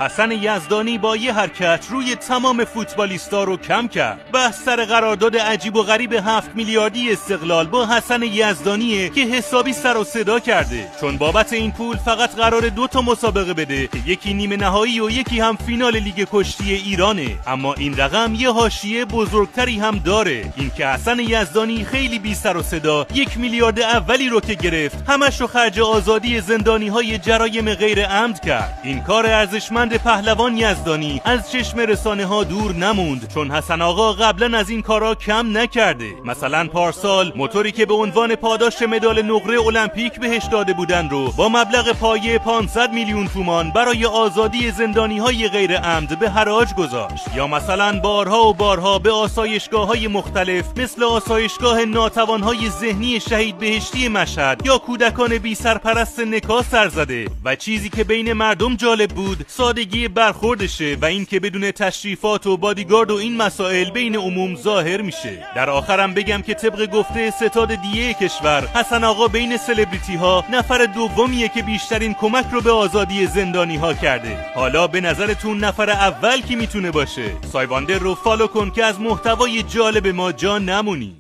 حسن یزدانی با یه حرکت روی تمام فوتبالیستا رو کم کرد. بحث سر قرارداد عجیب و غریب 7 میلیاردی استقلال با حسن یزدانیه که حسابی سر و صدا کرده، چون بابت این پول فقط قرار 2 تا مسابقه بده که یکی نیمه نهایی و یکی هم فینال لیگ کشتی ایرانه. اما این رقم یه حاشیه بزرگتری هم داره، این که حسن یزدانی خیلی بی سر و صدا 1 میلیارد اولی رو که گرفت همش رو خرج آزادی زندانی‌های جرایم غیر عمد کرد. این کار ارزشمند پهلوان یزدانی از چشم رسانه‌ها دور نموند، چون حسن آقا قبلا از این کارا کم نکرده. مثلا پارسال موتوری که به عنوان پاداش مدال نقره المپیک بهش داده بودن رو با مبلغ پایه 500 میلیون تومان برای آزادی زندانی‌های غیر عمد به حراج گذاشت. یا مثلا بارها و بارها به آسایشگاه‌های مختلف مثل آسایشگاه ناتوان‌های ذهنی شهید بهشتی مشهد یا کودکان بی سرپرست نکا سر زده. و چیزی که بین مردم جالب بود سادگی برخوردشه و این که بدون تشریفات و بادیگارد و این مسائل بین عموم ظاهر میشه. در آخرم بگم که طبق گفته ستاد دیه کشور، حسن آقا بین سلبریتی ها نفر دومیه که بیشترین کمک رو به آزادی زندانی ها کرده. حالا به نظرتون نفر اول کی میتونه باشه؟ سایواندر رو فالو کن که از محتوای جالب ما جا نمونی.